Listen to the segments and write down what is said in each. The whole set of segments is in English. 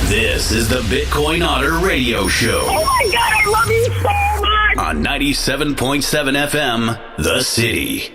This is the Bitcoin Otter Radio Show. Oh my God, I love you so much! On 97.7 FM, The City.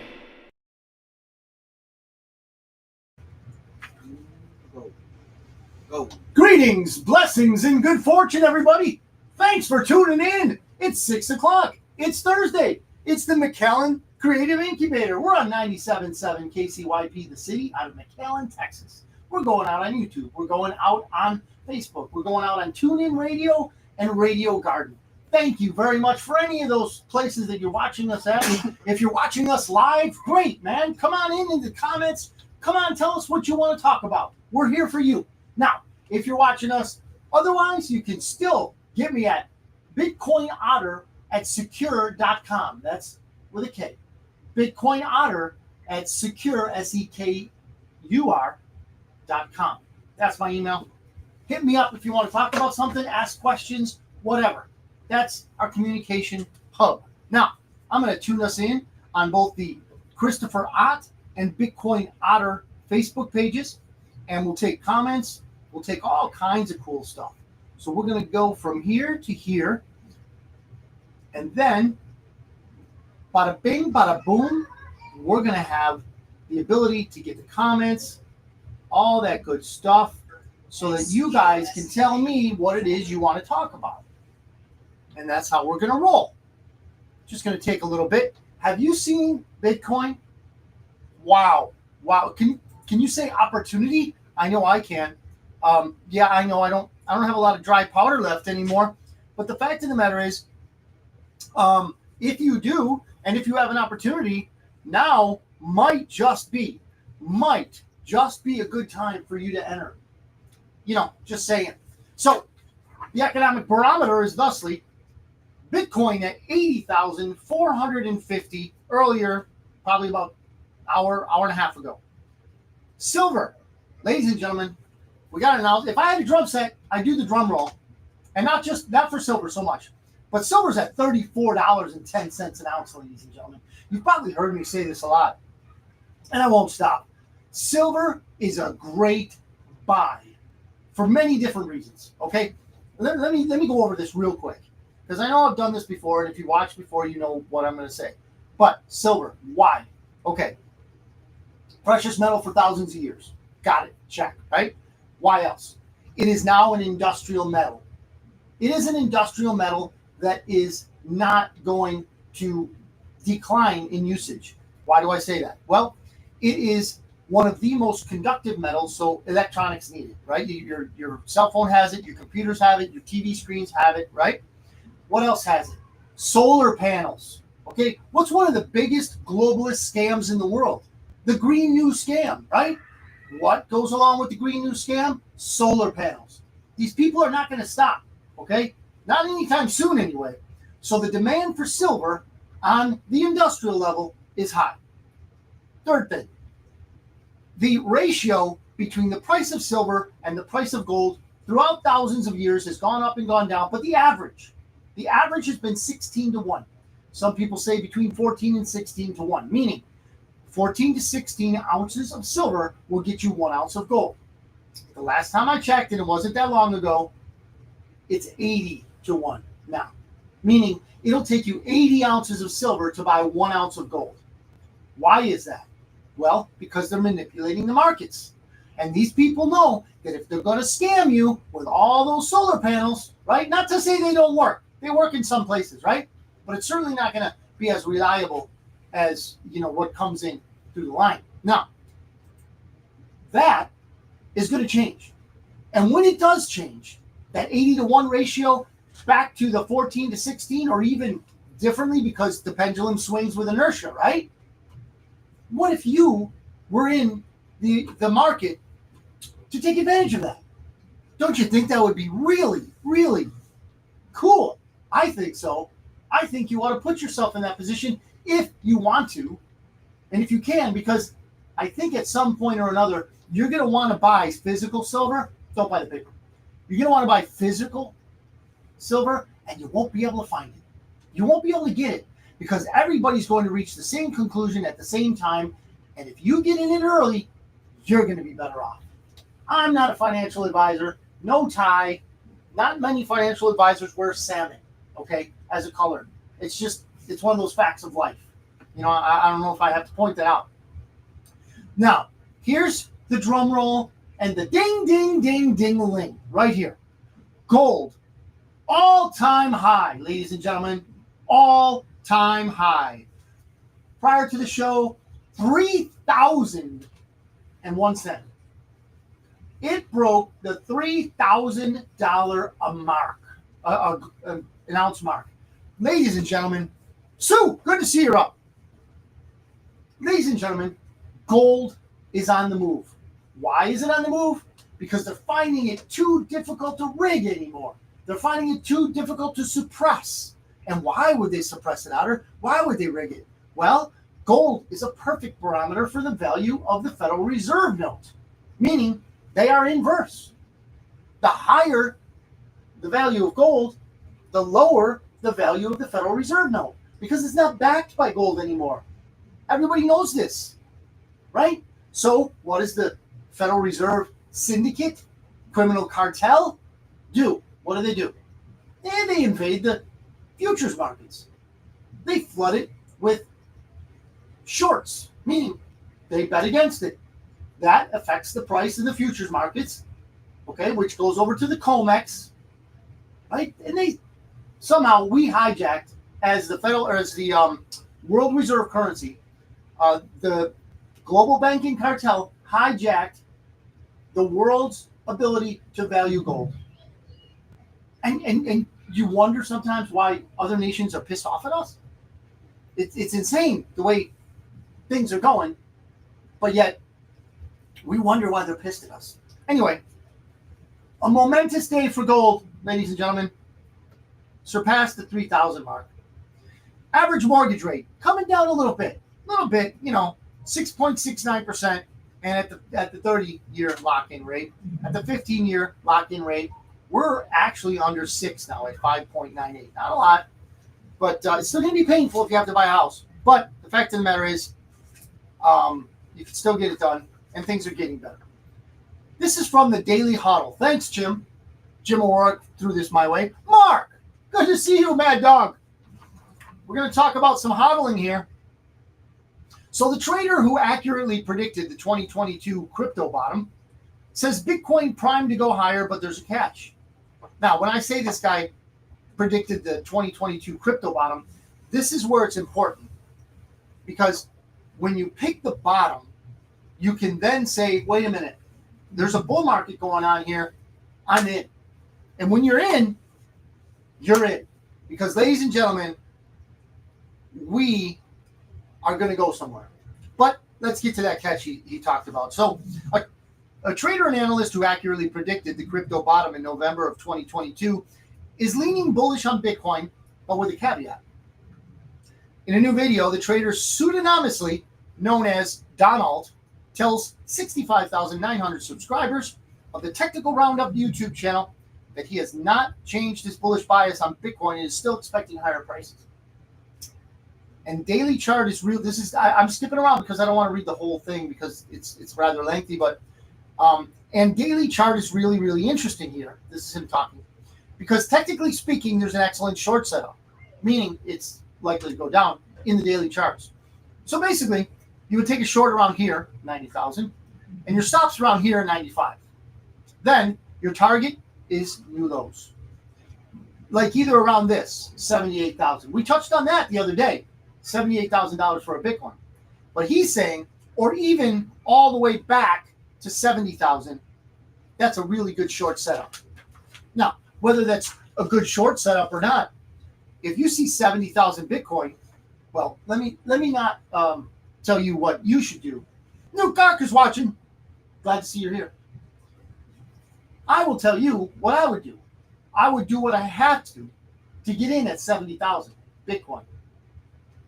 Go. Greetings, blessings, and good fortune, everybody. Thanks for tuning in. It's 6 o'clock. It's Thursday. It's the McAllen Creative Incubator. We're on 97.7 KCYP, The City, out of McAllen, Texas. We're going out on YouTube. We're going out on Facebook. We're going out on TuneIn Radio and Radio Garden. Thank you very much for any of those places that you're watching us at. If you're watching us live, great, man. Come on in the comments. Come on, tell us what you want to talk about. We're here for you. Now, if you're watching us otherwise, you can still get me at bitcoinotter@secure.com. That's with a K. bitcoinotter@secure, SEKUR.com. That's my email. Hit me up if you want to talk about something, ask questions, whatever. That's our communication hub. Now, I'm going to tune us in on both the Christopher Ott and Bitcoin Otter Facebook pages, and we'll take comments. We'll take all kinds of cool stuff. So we're going to go from here to here, and then bada bing, bada boom, we're going to have the ability to get the comments, all that good stuff, so that you guys can tell me what it is you want to talk about. And that's how we're going to roll. Just going to take a little bit. Have you seen Bitcoin? Wow. Can you say opportunity? I know I can. Yeah, I know I don't have a lot of dry powder left anymore. But the fact of the matter is, if you do, and if you have an opportunity, now might just be a good time for you to enter. Just saying. So the economic barometer is thusly Bitcoin at 80,450 earlier, probably about hour and a half ago. Silver, ladies and gentlemen, we got to announce. If I had a drum set, I'd do the drum roll, and not for silver so much, but silver's at $34.10 an ounce, ladies and gentlemen. You've probably heard me say this a lot, and I won't stop. Silver is a great buy for many different reasons. Okay, let me go over this real quick, because I know I've done this before, and if you watched before, you know what I'm going to say. But silver, why? Okay, precious metal for thousands of years. Got it. Check. Right? Why else? It is now an industrial metal. It is an industrial metal that is not going to decline in usage. Why do I say that? Well, it is one of the most conductive metals, so electronics need it, right? Your cell phone has it, your computers have it, your TV screens have it, right? What else has it? Solar panels. Okay, what's one of the biggest globalist scams in the world? The Green New Scam, right? What goes along with the Green New Scam? Solar panels. These people are not going to stop, okay? Not anytime soon anyway. So the demand for silver on the industrial level is high. Third thing, the ratio between the price of silver and the price of gold throughout thousands of years has gone up and gone down, but the average has been 16 to 1. Some people say between 14 and 16 to 1, meaning 14 to 16 ounces of silver will get you 1 ounce of gold. The last time I checked, and it wasn't that long ago, it's 80 to 1 now, meaning it'll take you 80 ounces of silver to buy 1 ounce of gold. Why is that? Well, because they're manipulating the markets. And these people know that if they're going to scam you with all those solar panels, right? Not to say they don't work. They work in some places, right? But it's certainly not going to be as reliable as, what comes in through the line. Now, that is going to change. And when it does change, that 80 to 1 ratio back to the 14 to 16, or even differently because the pendulum swings with inertia, right? What if you were in the market to take advantage of that? Don't you think that would be really, really cool? I think so. I think you ought to put yourself in that position if you want to, and if you can, because I think at some point or another, you're going to want to buy physical silver. Don't buy the paper. You're going to want to buy physical silver, and you won't be able to find it. You won't be able to get it because everybody's going to reach the same conclusion at the same time, and if you get in it early, you're going to be better off. I'm not a financial advisor. no tie. Not many financial advisors wear salmon, okay, as a color. It's one of those facts of life. I don't know if I have to point that out. Now, here's the drum roll and the ding, ding, ding, ding-a-ling right here. Gold, all-time high, ladies and gentlemen, all-time high. Prior to the show, 3,001 cents. It broke the $3,000 an ounce mark. Ladies and gentlemen, Sue, good to see you up. Ladies and gentlemen, gold is on the move. Why is it on the move? Because they're finding it too difficult to rig anymore. They're finding it too difficult to suppress. And why would they suppress it, Otter? Why would they rig it? Well, gold is a perfect barometer for the value of the Federal Reserve note, meaning they are inverse. The higher the value of gold, the lower the value of the Federal Reserve note, because it's not backed by gold anymore. Everybody knows this, right? So what does the Federal Reserve syndicate, criminal cartel, do? What do? And they invade the futures markets. They flood it with shorts, meaning they bet against it. That affects the price in the futures markets, okay, which goes over to the COMEX, right? And we hijacked as the world reserve currency. The global banking cartel hijacked the world's ability to value gold. And you wonder sometimes why other nations are pissed off at us. It's insane the way things are going, but yet we wonder why they're pissed at us. Anyway, a momentous day for gold, ladies and gentlemen. Surpassed the 3,000 mark. Average mortgage rate coming down a little bit, 6.69%, and at the 30-year lock-in rate, at the 15-year lock-in rate, we're actually under 6 now at 5.98. Not a lot, but it's still going to be painful if you have to buy a house. But the fact of the matter is, you can still get it done, and things are getting better. This is from the Daily Huddle. Thanks, Jim. Jim O'Rourke threw this my way. Mark, good to see you, Mad Dog. We're going to talk about some hodling here. So the trader who accurately predicted the 2022 crypto bottom says Bitcoin primed to go higher, but there's a catch. Now, when I say this guy predicted the 2022 crypto bottom, this is where it's important. Because when you pick the bottom, you can then say, wait a minute, there's a bull market going on here. I'm in. And when you're in, you're in. Because, ladies and gentlemen, we are going to go somewhere. But let's get to that catch he talked about. So a trader and analyst who accurately predicted the crypto bottom in November of 2022 is leaning bullish on Bitcoin, but with a caveat. In a new video, the trader pseudonymously known as Donald tells 65,900 subscribers of the Technical Roundup YouTube channel that he has not changed his bullish bias on Bitcoin and is still expecting higher prices. And daily chart is real. I'm skipping around because I don't want to read the whole thing because it's rather lengthy. But and daily chart is really, really interesting here. This is him talking because technically speaking, there's an excellent short setup, meaning it's likely to go down in the daily charts. So basically, you would take a short around here, 90,000, and your stops around here, 95. Then your target is new lows, like either around this, 78,000. We touched on that the other day. $78,000 for a Bitcoin. But he's saying, or even all the way back to 70,000, that's a really good short setup. Now, whether that's a good short setup or not, if you see 70,000 Bitcoin, well, let me not tell you what you should do. New Gawker's watching. Glad to see you're here. I will tell you what I would do. I would do what I have to get in at 70,000 Bitcoin.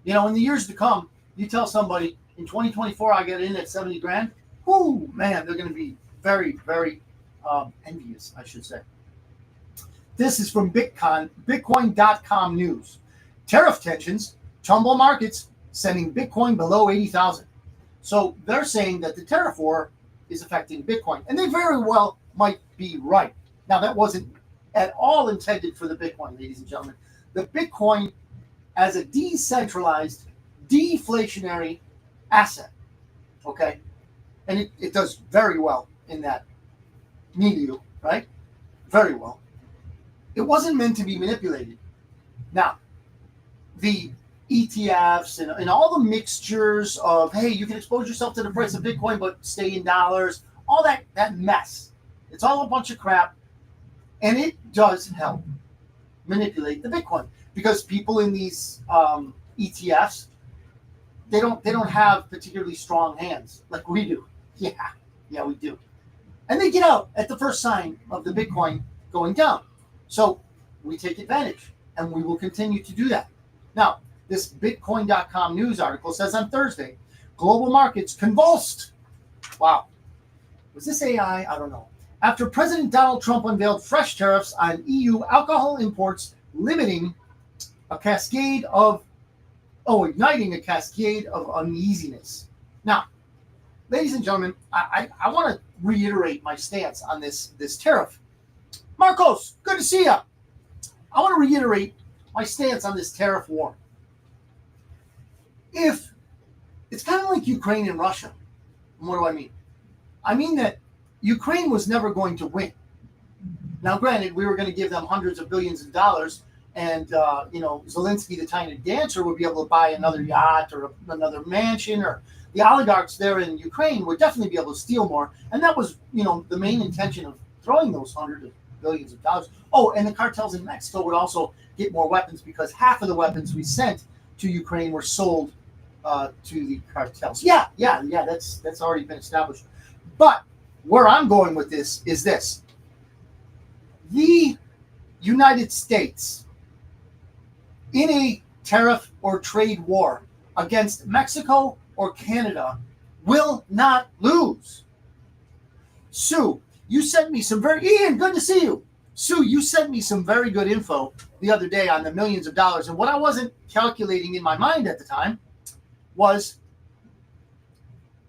In the years to come, you tell somebody in 2024 I get in at 70 grand. Ooh, man, they're going to be very, very envious, I should say. This is from Bitcoin.com news. Tariff tensions tumble markets, sending Bitcoin below 80,000. So they're saying that the tariff war is affecting Bitcoin, and they very well might be right. Now, that wasn't at all intended for the Bitcoin, ladies and gentlemen. The Bitcoin as a decentralized, deflationary asset, okay? And it does very well in that milieu, right? Very well. It wasn't meant to be manipulated. Now, the ETFs and all the mixtures of, hey, you can expose yourself to the price of Bitcoin but stay in dollars, all that mess. It's all a bunch of crap, and it does help manipulate the Bitcoin because people in these ETFs, they don't have particularly strong hands like we do. Yeah, we do. And they get out at the first sign of the Bitcoin going down. So we take advantage, and we will continue to do that. Now, this Bitcoin.com news article says on Thursday, global markets convulsed. Wow. Was this AI? I don't know. After President Donald Trump unveiled fresh tariffs on EU alcohol imports, igniting a cascade of uneasiness. Now, ladies and gentlemen, I want to reiterate my stance on this tariff. Marcos, good to see you. I want to reiterate my stance on this tariff war. If it's kind of like Ukraine and Russia. What do I mean? I mean that Ukraine was never going to win. Now, granted, we were going to give them hundreds of billions of dollars, and Zelensky, the tiny dancer, would be able to buy another yacht or another mansion, or the oligarchs there in Ukraine would definitely be able to steal more. And that was, the main intention of throwing those hundreds of billions of dollars. Oh, and the cartels in Mexico would also get more weapons because half of the weapons we sent to Ukraine were sold to the cartels. Yeah, that's already been established. But where I'm going with this is this. The United States, in a tariff or trade war against Mexico or Canada, will not lose. Sue, you sent me Ian, good to see you. Sue, you sent me some very good info the other day on the millions of dollars. And what I wasn't calculating in my mind at the time was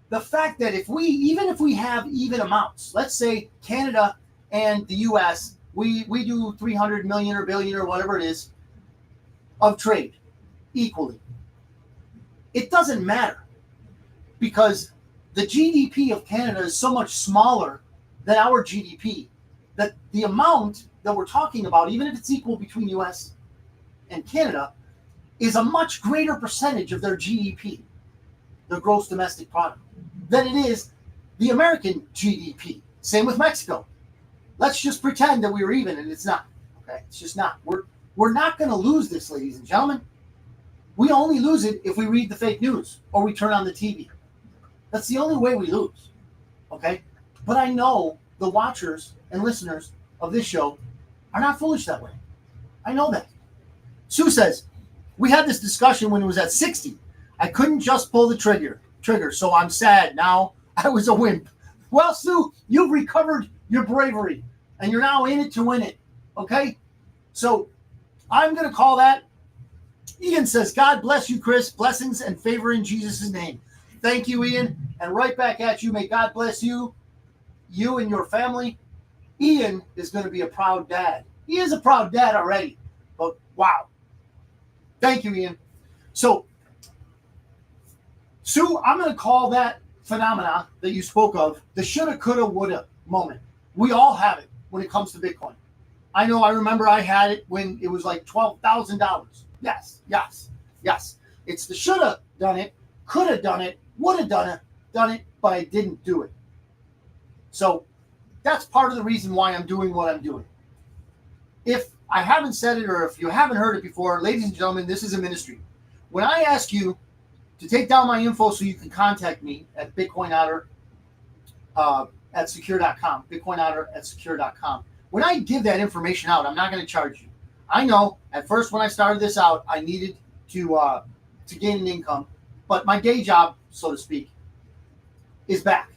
the fact that even if we have even amounts, let's say Canada and the US, we do 300 million or billion or whatever it is of trade equally. It doesn't matter because the GDP of Canada is so much smaller than our GDP that the amount that we're talking about, even if it's equal between US and Canada, is a much greater percentage of their GDP, their gross domestic product, than it is the American GDP. Same with Mexico. Let's just pretend that we were even, and it's not. Okay, it's just not. We're not going to lose this, ladies and gentlemen. We only lose it if we read the fake news or we turn on the TV. That's the only way we lose. Okay? But I know the watchers and listeners of this show are not foolish that way. I know that. Sue says, we had this discussion when it was at 60. I couldn't just pull the trigger, so I'm sad. Now I was a wimp. Well, Sue, you've recovered your bravery, and you're now in it to win it. Okay? So I'm going to call that. Ian says, God bless you, Chris. Blessings and favor in Jesus' name. Thank you, Ian. And right back at you. May God bless you, you and your family. Ian is going to be a proud dad. He is a proud dad already. But wow. Thank you, Ian. So, Sue, I'm going to call that phenomena that you spoke of the shoulda, coulda, woulda moment. We all have it when it comes to Bitcoin. I remember I had it when it was like $12,000. Yes. It's the shoulda done it, coulda done it, woulda done it, but I didn't do it. So that's part of the reason why I'm doing what I'm doing. If I haven't said it or if you haven't heard it before, ladies and gentlemen, this is a ministry. When I ask you to take down my info so you can contact me at Bitcoin Otter at secure.com, Bitcoin Otter at secure.com. When I give that information out, I'm not going to charge you. I know at first when I started this out, I needed to gain an income, but my day job, so to speak, is back.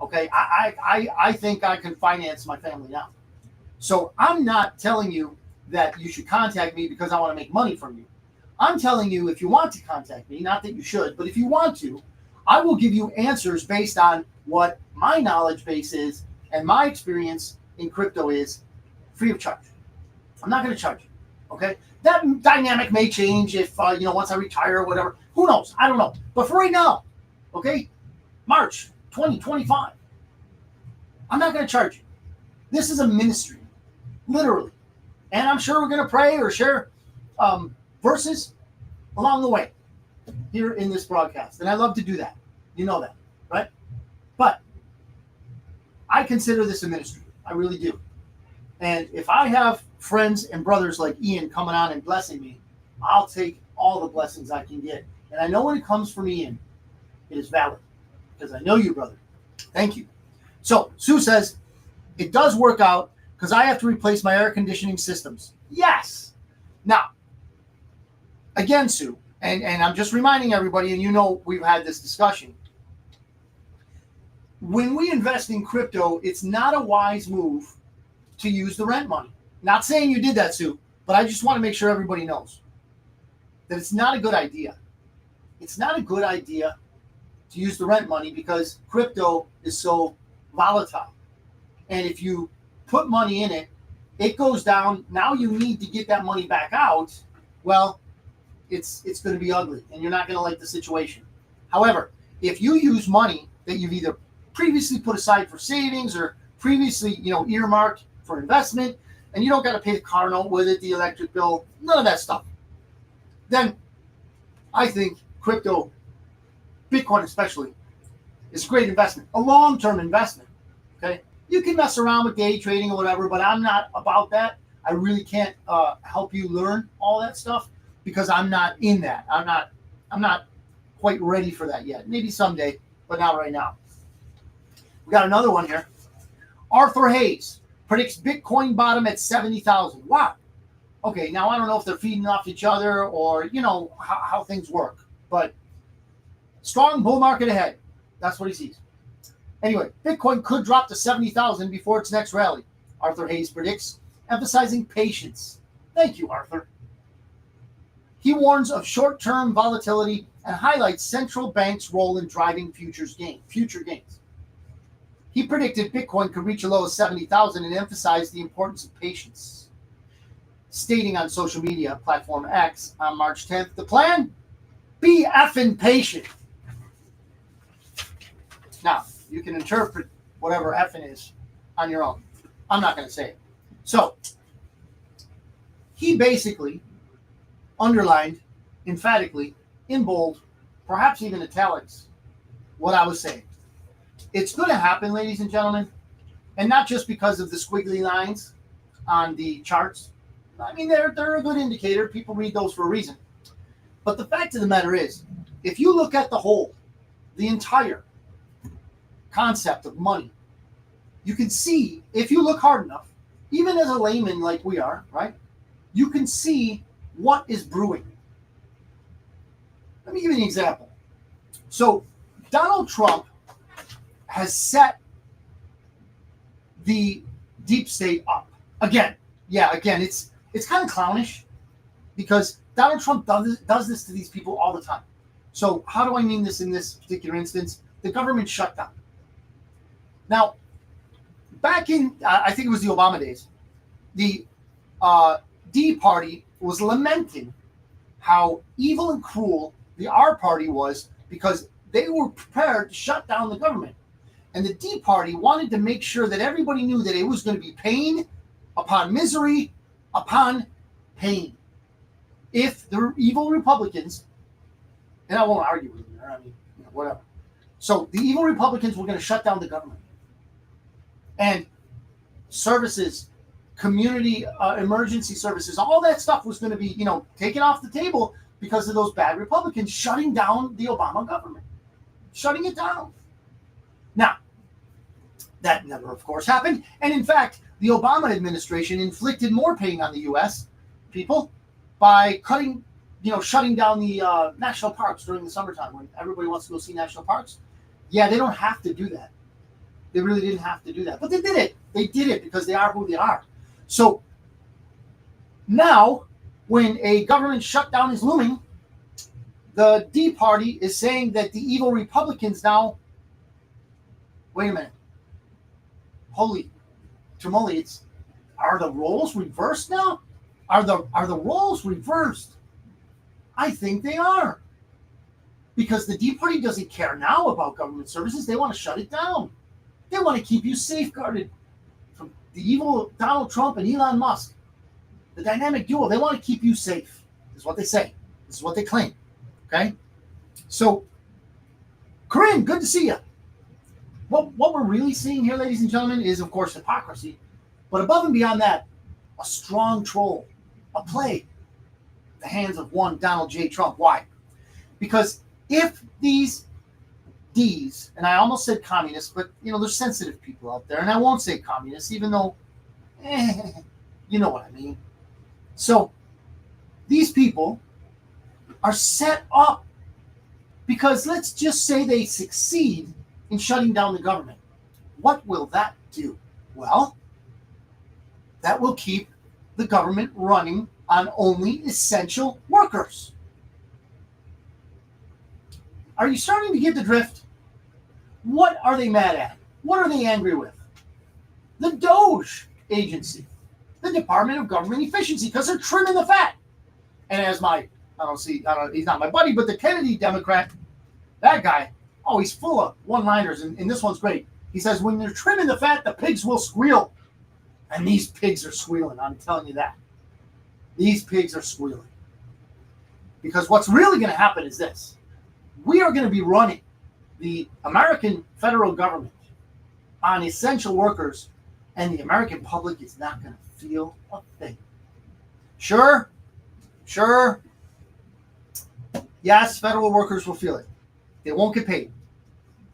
Okay, I think I can finance my family now. So I'm not telling you that you should contact me because I want to make money from you. I'm telling you, if you want to contact me, not that you should, but if you want to, I will give you answers based on what my knowledge base is and my experience in crypto is free of charge. I'm not going to charge you. Okay? That dynamic may change if, once I retire or whatever. Who knows? I don't know. But for right now, okay, March 2025, I'm not going to charge you. This is a ministry, literally. And I'm sure we're going to pray or share verses along the way here in this broadcast. And I love to do that. You know that, right? But I consider this a ministry. I really do. And if I have friends and brothers like Ian coming on and blessing me, I'll take all the blessings I can get. And I know when it comes from Ian, it is valid because I know you, brother. Thank you. So Sue says, it does work out because I have to replace my air conditioning systems. Yes. Now, again, Sue, and I'm just reminding everybody, and you know we've had this discussion. When we invest in crypto, it's not a wise move to use the rent money. Not saying you did that, Sue, but I just want to make sure everybody knows that it's not a good idea. It's not a good idea to use the rent money because crypto is so volatile. And if you put money in it, it goes down. Now you need to get that money back out. Well, it's going to be ugly, and you're not going to like the situation. However, if you use money that you've either previously put aside for savings or previously, earmarked for investment, and you don't got to pay the car note with it, the electric bill, none of that stuff, then I think crypto, Bitcoin especially, is a great investment, a long-term investment, okay? You can mess around with day trading or whatever, but I'm not about that. I really can't help you learn all that stuff because I'm not in that. I'm not quite ready for that yet. Maybe someday, but not right now. We got another one here. Arthur Hayes predicts Bitcoin bottom at 70,000. Wow. Okay, now I don't know if they're feeding off each other or, how things work. But strong bull market ahead. That's what he sees. Anyway, Bitcoin could drop to 70,000 before its next rally, Arthur Hayes predicts, emphasizing patience. Thank you, Arthur. He warns of short-term volatility and highlights central banks' role in driving future gains. He predicted Bitcoin could reach a low of 70,000 and emphasized the importance of patience, stating on social media platform X on March 10th, the plan? Be effing patient. Now, you can interpret whatever effing is on your own. I'm not going to say it. So, he basically underlined emphatically, in bold, perhaps even italics, what I was saying. It's going to happen, ladies and gentlemen, and not just because of the squiggly lines on the charts. I mean, they're a good indicator. People read those for a reason. But the fact of the matter is, if you look at the whole, the entire concept of money, you can see, if you look hard enough, even as a layman like we are, right, you can see what is brewing. Let me give you an example. So Donald Trump has set the deep state up. Again, it's kind of clownish because Donald Trump does this to these people all the time. So how do I mean this in this particular instance? The government shutdown. Now, back in, I think it was the Obama days, the D party was lamenting how evil and cruel the R party was because they were prepared to shut down the government. And the D party wanted to make sure that everybody knew that it was going to be pain upon misery upon pain. If the evil Republicans, and I won't argue with them there, I mean, whatever. So the evil Republicans were going to shut down the government. And services, community emergency services, all that stuff was going to be, taken off the table because of those bad Republicans shutting down the Obama government, shutting it down. Now, that never, of course, happened. And in fact, the Obama administration inflicted more pain on the U.S. people by shutting down the national parks during the summertime when everybody wants to go see national parks. Yeah, they don't have to do that. They really didn't have to do that. But they did it. They did it because they are who they are. So now, when a government shutdown is looming, the D party is saying that the evil Republicans now, wait a minute, holy tamales, Are the roles reversed now? Are the roles reversed? I think they are. Because the Tea Party doesn't care now about government services. They want to shut it down. They want to keep you safeguarded from the evil Donald Trump and Elon Musk. The dynamic duo, they want to keep you safe. This is what they say. This is what they claim. Okay? So, Corinne, good to see you. What we're really seeing here, ladies and gentlemen, is, of course, hypocrisy. But above and beyond that, a strong troll, a play, the hands of one Donald J. Trump. Why? Because if these D's, and I almost said communists, but, there's sensitive people out there, and I won't say communists, even though, you know what I mean. So, these people are set up because let's just say they succeed in shutting down the government. What will that do? Well, that will keep the government running on only essential workers. Are you starting to get the drift? What are they mad at? What are they angry with? The DOGE agency, the Department of Government Efficiency, because they're trimming the fat. And as he's not my buddy, but the Kennedy Democrat, that guy, he's full of one-liners, and this one's great. He says, when they're trimming the fat, the pigs will squeal. And these pigs are squealing, I'm telling you that. These pigs are squealing. Because what's really going to happen is this. We are going to be running the American federal government on essential workers, and the American public is not going to feel a thing. Sure. Yes, federal workers will feel it. They won't get paid.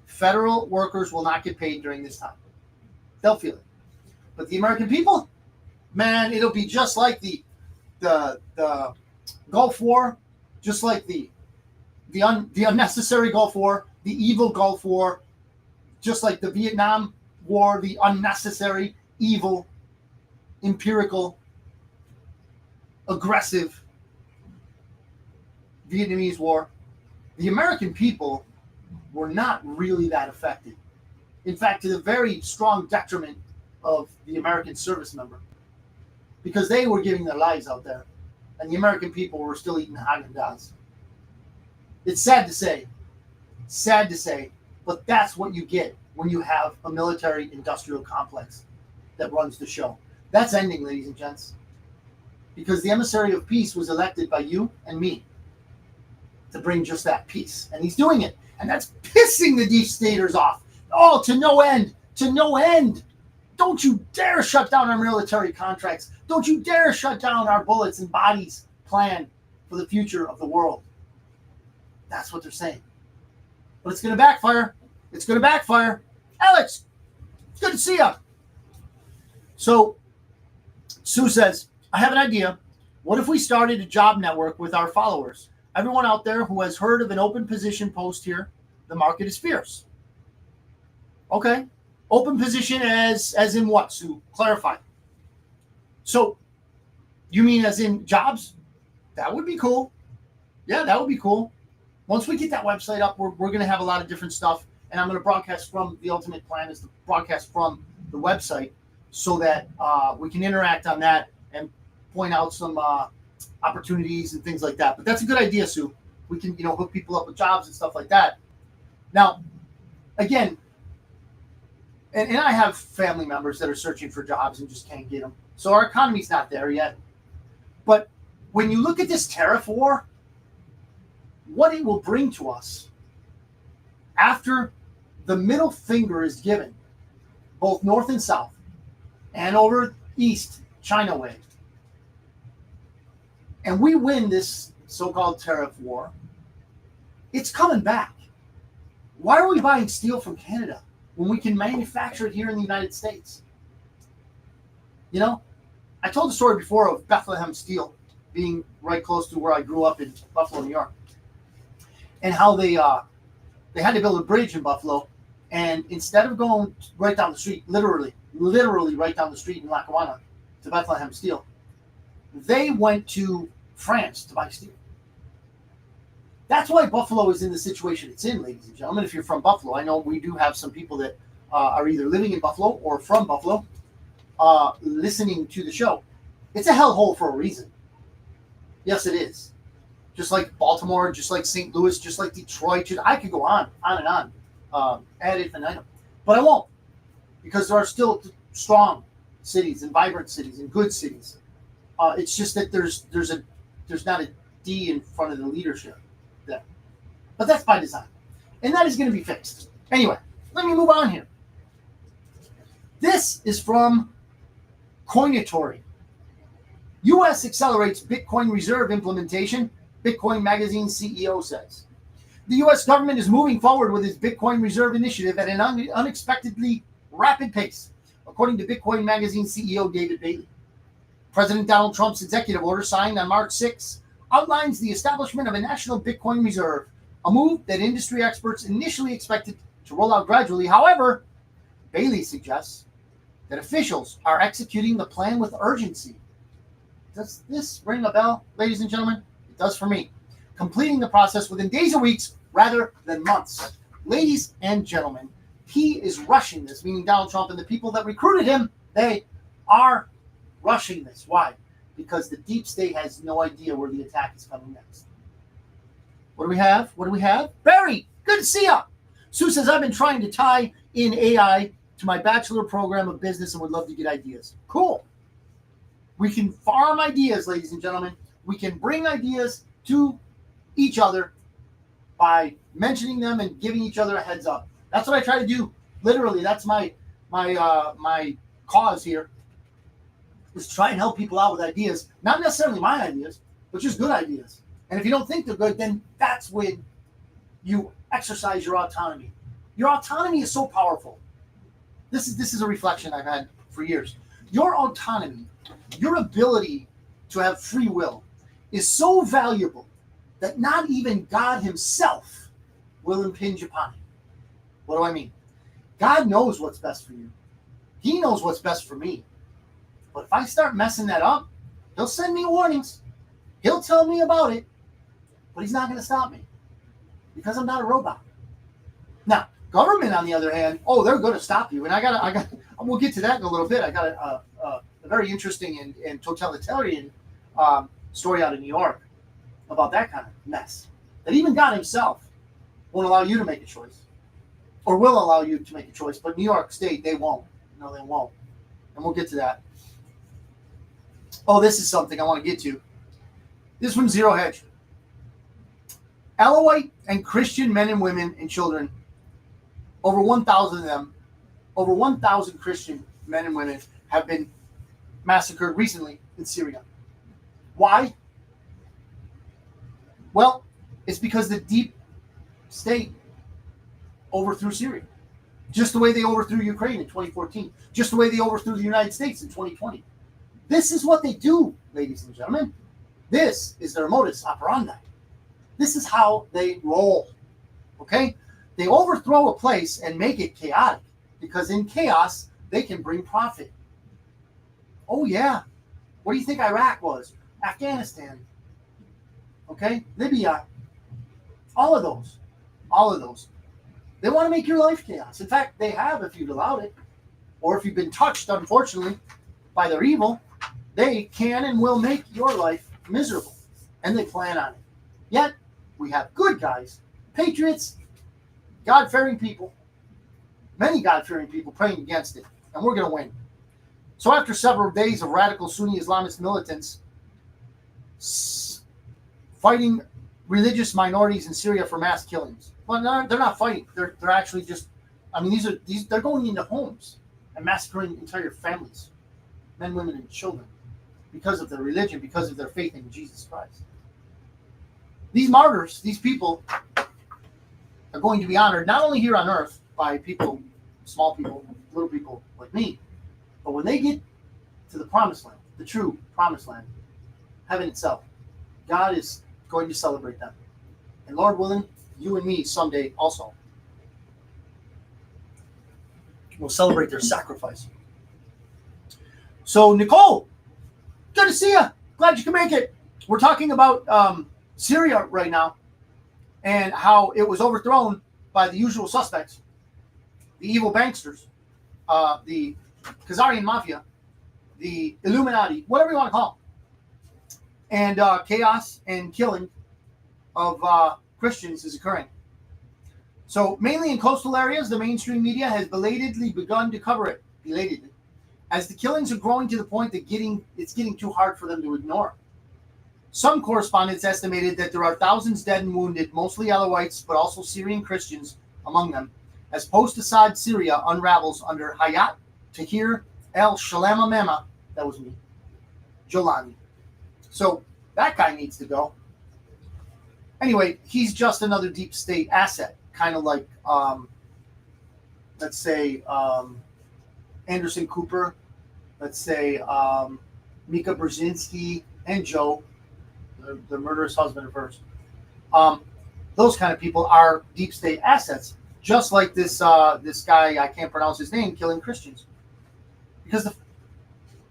Federal workers will not get paid during this time. They'll feel it. But the American people, man, it'll be just like the Gulf War, just like the unnecessary Gulf War, the evil Gulf War, just like the Vietnam War, the unnecessary, evil, empirical, aggressive Vietnamese War. The American people were not really that affected. In fact, to the very strong detriment of the American service member, because they were giving their lives out there, and the American people were still eating Haagen-Dazs. It's sad to say, but that's what you get when you have a military-industrial complex that runs the show. That's ending, ladies and gents, because the emissary of peace was elected by you and me to bring just that peace, and he's doing it, and that's pissing the deep staters off. Oh, to no end. Don't you dare shut down our military contracts. Don't you dare shut down our bullets and bodies plan for the future of the world. That's what they're saying. But it's going to backfire. Alex, it's good to see you. So, Sue says, I have an idea. What if we started a job network with our followers? Everyone out there who has heard of an open position post here, the market is fierce. Okay. Open position as in what, Sue? Clarify. So, you mean as in jobs? That would be cool. Yeah, that would be cool. Once we get that website up, we're going to have a lot of different stuff. And I'm going to broadcast from, the ultimate plan is to broadcast from the website so that we can interact on that and point out some opportunities and things like that. But that's a good idea, Sue. We can, hook people up with jobs and stuff like that. Now, again, and I have family members that are searching for jobs and just can't get them. So our economy's not there yet. But when you look at this tariff war, what it will bring to us after the middle finger is given, both north and south, and over east, China way, and we win this so-called tariff war, it's coming back. Why are we buying steel from Canada when we can manufacture it here in the United States? I told the story before of Bethlehem Steel being right close to where I grew up in Buffalo, New York, and how they had to build a bridge in Buffalo, and instead of going right down the street, literally right down the street in Lackawanna to Bethlehem Steel, they went to France to buy steel. That's why Buffalo is in the situation it's in, ladies and gentlemen. If you're from Buffalo, I know we do have some people that are either living in Buffalo or from Buffalo. listening to the show. It's a hellhole for a reason. Yes, it is. Just like Baltimore, just like St. Louis, just like Detroit. I could go on and on ad infinitum. But I won't, because there are still strong cities and vibrant cities and good cities. It's just that there's not a D in front of the leadership there. But that's by design. And that is going to be fixed. Anyway, let me move on here. This is from Coinatory. U.S. accelerates Bitcoin reserve implementation, Bitcoin Magazine CEO says. The U.S. government is moving forward with its Bitcoin reserve initiative at an unexpectedly rapid pace, according to Bitcoin Magazine CEO David Bailey. President Donald Trump's executive order, signed on March 6, outlines the establishment of a national Bitcoin reserve, a move that industry experts initially expected to roll out gradually. However, Bailey suggests that officials are executing the plan with urgency. Does this ring a bell, ladies and gentlemen? It does for me. Completing the process within days or weeks rather than months. Ladies and gentlemen, he is rushing this, meaning Donald Trump and the people that recruited him, they are rushing this. Why? Because the deep state has no idea where the attack is coming next. What do we have? Barry, good to see ya. Sue says, I've been trying to tie in AI to my bachelor program of business and would love to get ideas. Cool. We can farm ideas, ladies and gentlemen. We can bring ideas to each other by mentioning them and giving each other a heads up. That's what I try to do. Literally, that's my cause here, is try and help people out with ideas. Not necessarily my ideas, but just good ideas. And if you don't think they're good, then that's when you exercise your autonomy. Your autonomy is so powerful. This is a reflection I've had for years. Your autonomy, your ability to have free will, is so valuable that not even God himself will impinge upon it. What do I mean? God knows what's best for you. He knows what's best for me. But if I start messing that up, he'll send me warnings. He'll tell me about it. But he's not going to stop me, because I'm not a robot. Now, government, on the other hand, they're going to stop you. And we'll get to that in a little bit. I got a very interesting and totalitarian story out of New York about that kind of mess. That even God himself won't allow you to make a choice, or will allow you to make a choice. But New York State, they won't. No, they won't. And we'll get to that. Oh, this is something I want to get to. This is from Zero Hedge. Alawite and Christian men and women and children, over 1,000 of them, over 1,000 Christian men and women have been massacred recently in Syria. Why? Well, it's because the deep state overthrew Syria. Just the way they overthrew Ukraine in 2014. Just the way they overthrew the United States in 2020. This is what they do, ladies and gentlemen. This is their modus operandi. This is how they roll. Okay? They overthrow a place and make it chaotic, because in chaos, they can bring profit. Oh, yeah. What do you think Iraq was? Afghanistan. Okay? Libya. All of those. All of those. They want to make your life chaos. In fact, they have, if you've allowed it. Or if you've been touched, unfortunately, by their evil, they can and will make your life miserable. And they plan on it. Yet, we have good guys, patriots, God-fearing people, many God-fearing people praying against it. And we're going to win. So after several days of radical Sunni Islamist militants fighting religious minorities in Syria for mass killings. Well, they're not fighting. They're actually just, they're going into homes and massacring entire families, men, women, and children, because of their religion, because of their faith in Jesus Christ. These martyrs, these people, are going to be honored not only here on earth by people, small people, little people like me, but when they get to the promised land, the true promised land, heaven itself, God is going to celebrate them. And Lord willing, you and me someday also will celebrate their sacrifice. So, Nicole, good to see you. Glad you can make it. We're talking about Syria right now and how it was overthrown by the usual suspects, the evil banksters, the Khazarian mafia, the Illuminati, whatever you want to call them. And chaos and killing of Christians is occurring. So mainly in coastal areas, the mainstream media has belatedly begun to cover it. Belatedly. As the killings are growing to the point that it's getting too hard for them to ignore. Some correspondents estimated that there are thousands dead and wounded, mostly Alawites, but also Syrian Christians among them, as post-Assad Syria unravels under Hayat Tahrir el-Shalamamama, that was me, Jolani. So that guy needs to go. Anyway, he's just another deep state asset, kind of like, let's say, Anderson Cooper, let's say Mika Brzezinski, and Joe, the murderous husband of hers. Those kind of people are deep state assets, just like this guy, I can't pronounce his name, killing Christians. Because,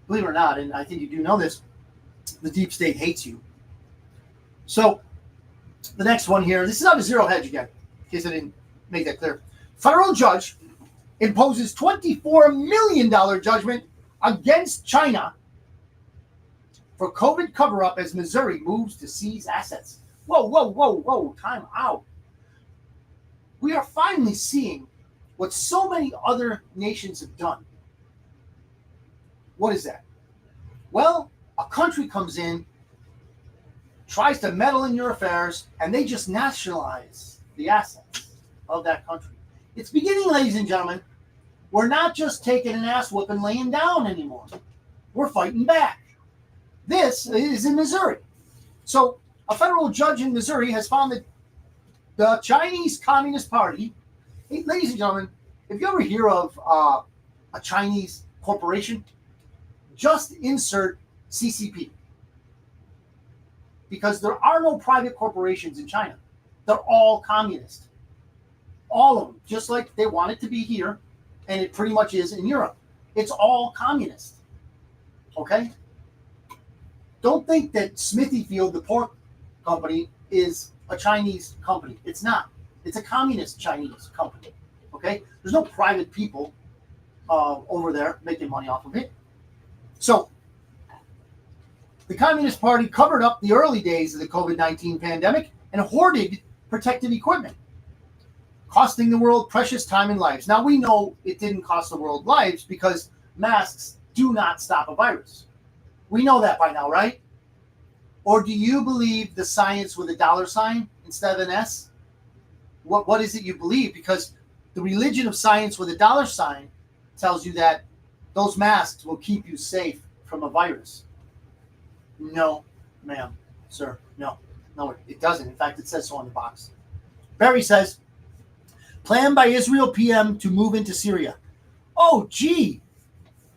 believe it or not, and I think you do know this, the deep state hates you. So, the next one here, this is on a zero hedge again, in case I didn't make that clear. Federal judge imposes $24 million judgment against China for COVID cover-up as Missouri moves to seize assets. Whoa, time out. We are finally seeing what so many other nations have done. What is that? Well, a country comes in, tries to meddle in your affairs, and they just nationalize the assets of that country. It's beginning, ladies and gentlemen. We're not just taking an ass whooping laying down anymore. We're fighting back. This is in Missouri. So a federal judge in Missouri has found that the Chinese Communist Party, hey, ladies and gentlemen, if you ever hear of a Chinese corporation, just insert CCP. Because there are no private corporations in China. They're all communist. All of them. Just like they want it to be here, and it pretty much is in Europe. It's all communist. Okay? Don't think that Smithyfield, the pork company, is a Chinese company. It's not. It's a communist Chinese company. Okay? There's no private people over there making money off of it. So, the Communist Party covered up the early days of the COVID-19 pandemic and hoarded protective equipment, costing the world precious time and lives. Now, we know it didn't cost the world lives because masks do not stop a virus. We know that by now, right? Or do you believe the science with a dollar sign instead of an S? What is it you believe? Because the religion of science with a dollar sign tells you that those masks will keep you safe from a virus. No, ma'am, sir, no, it doesn't. In fact, it says so on the box. Barry says, plan by Israel PM to move into Syria. Oh, gee,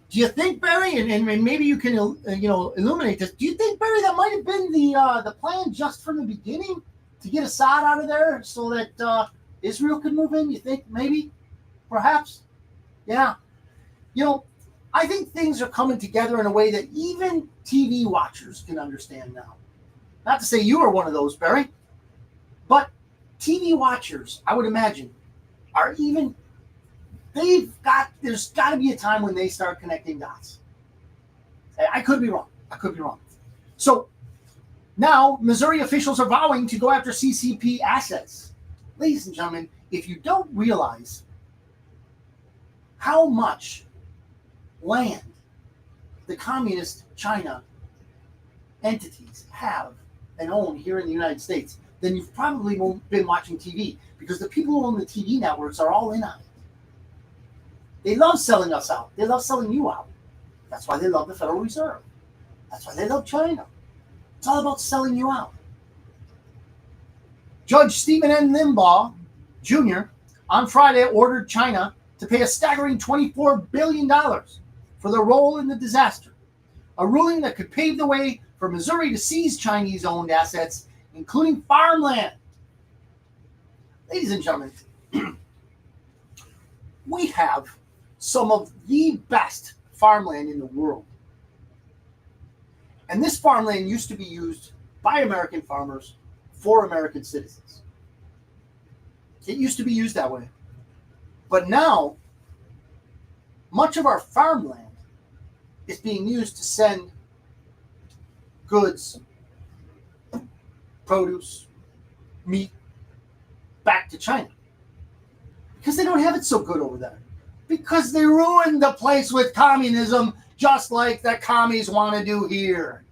do you think, Barry, and maybe you can illuminate this, do you think, Barry, that might have been the plan just from the beginning to get Assad out of there so that Israel could move in? You think maybe, perhaps? Yeah. I think things are coming together in a way that even TV watchers can understand now. Not to say you are one of those, Barry, but TV watchers, I would imagine, there's got to be a time when they start connecting dots. I could be wrong. So now Missouri officials are vowing to go after CCP assets. Ladies and gentlemen, if you don't realize how much land the communist China entities have and own here in the United States, then you've probably been watching TV, because the people who own the TV networks are all in on it. They love selling us out. They love selling you out. That's why they love the Federal Reserve. That's why they love China. It's all about selling you out. Judge Stephen N. Limbaugh Jr. on Friday ordered China to pay a staggering $24 billion for their role in the disaster, a ruling that could pave the way for Missouri to seize Chinese-owned assets, including farmland. Ladies and gentlemen, we have some of the best farmland in the world. And this farmland used to be used by American farmers for American citizens. It used to be used that way. But now, much of our farmland is being used to send goods, produce, meat back to China. Because they don't have it so good over there. Because they ruined the place with communism, just like the commies want to do here.